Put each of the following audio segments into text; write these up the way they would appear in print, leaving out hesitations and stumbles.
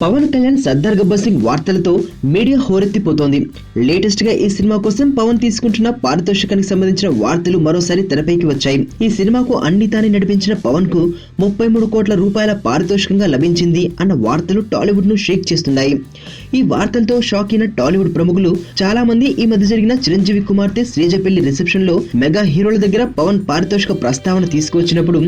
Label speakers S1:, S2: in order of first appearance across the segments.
S1: పవన్ కళ్యాణ్ సర్దార్ గబ్బర్ సింగ్ వార్తలతో media హోరెత్తిపోతోంది. Latest గా ఈ సినిమా కోసం పవన్ తీసుకుంటున్న పారితోషికానికి సంబంధించిన వార్తలు మరోసారి తెరపైకి వచ్చాయి. ఈ సినిమాకు అన్ని తానే నడిపించిన పవన్ కు 33 కోట్ల రూపాయల పారితోషికంగా లభించింది అన్న వార్తలు టాలీవుడ్ ను షేక్ చేస్తున్నాయి. ఈ వార్తలతో షాక్ అయిన టాలీవుడ్ ప్రముఖులు చాలా మంది ఈ మధ్య జరిగిన చిరంజీవి కుమార్తె శ్రీజ పెళ్లి రిసెప్షన్ లో మెగా హీరోల దగ్గర పవన్ పారితోషిక ప్రస్తావన తీసుకువచ్చినప్పుడు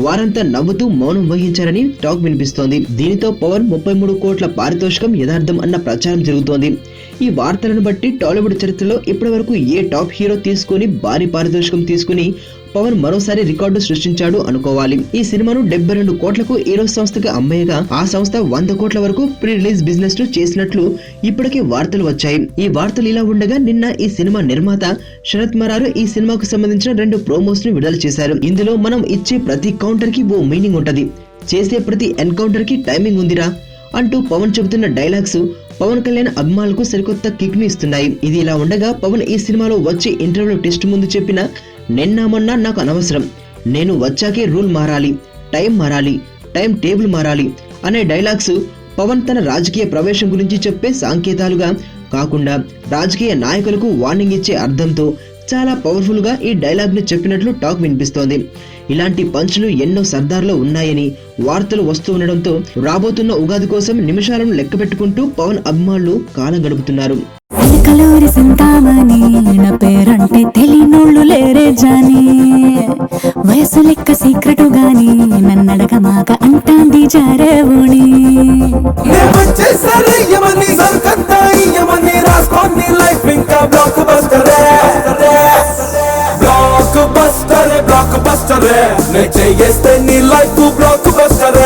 S1: వారంతా నవ్వుతూ మౌనం వహించారని టాక్ వినిపిస్తోంది. దీనితో పవన్ 33 కోట్ల పారితోషికం యథార్థం అన్న ప్రచారం జరుగుతోంది. ఈ వార్తలను బట్టి టాలీవుడ్ చరిత్రలో ఇప్పటి వరకు ఏ టాప్ హీరో తీసుకుని భారీ పారితోషికం తీసుకుని పవన్ మరోసారి రికార్డు సృష్టించాడు అనుకోవాలి. ఈ సినిమాను 72 కోట్లకు ఈరో సంస్థకి అమ్మేయగా ఆ సంస్థ 100 కోట్ల వరకు ప్రీ రిలీజ్ బిజినెస్ ను చేసినట్లు ఇప్పటికే వార్తలు వచ్చాయి. ఈ వార్తలు ఇలా ఉండగా నిన్న ఈ సినిమా నిర్మాత శరత్ మరారు ఈ సినిమాకు సంబంధించిన 2 ప్రోమోస్ ను విడుదల చేశారు. ఇందులో మనం ఇచ్చే ప్రతి కౌంటర్ కి ఓ మీనింగ్ ఉంటది, చేసే ప్రతి ఎన్కౌంటర్ కి టైమింగ్ ఉందిరా అంటూ పవన్ చెబుతున్న డైలాగ్స్ పవన్ కళ్యాణ్ అభిమానులకు సరికొత్త కిక్ ని ఇస్తున్నాయి. ఇది ఇలా ఉండగా పవన్ ఈ సినిమాలో వచ్చే ఇంటర్వ్యూ టెస్ట్ ముందు చెప్పిన నిన్న మొన్న నాకు అనవసరం, నేను వచ్చాకే రూల్ మారాలి, టైం టేబుల్ మారాలి అనే డైలాగ్స్ పవన్ తన రాజకీయ ప్రవేశం గురించి చెప్పే సంకేతాలుగా కాకుండా రాజకీయ నాయకులకు వార్నింగ్ ఇచ్చే అర్థంతో చాలా పవర్ఫుల్ గా ఈ డైలాగ్ ని చెప్పినట్లు టాక్ వినిపిస్తోంది. ఇలాంటి పంచులు ఎన్నో సర్దార్లో ఉన్నాయని వార్తలు వస్తూ ఉండడంతో రాబోతున్న ఉగాది కోసం నిమిషాలను లెక్క పెట్టుకుంటూ పవన్ అభిమానులు కాలం గడుపుతున్నారు.
S2: పేరంటే తెలియనోళ్ళు లేరే జాని, వయసు లెక్క సీక్రెట్ గాని నన్నడగ మాక అంటాంది జారేవుని.
S3: బ్లాక్ బస్టర్ నే చేస్తే నీ లైఫ్ బ్లాక్ బస్టర్.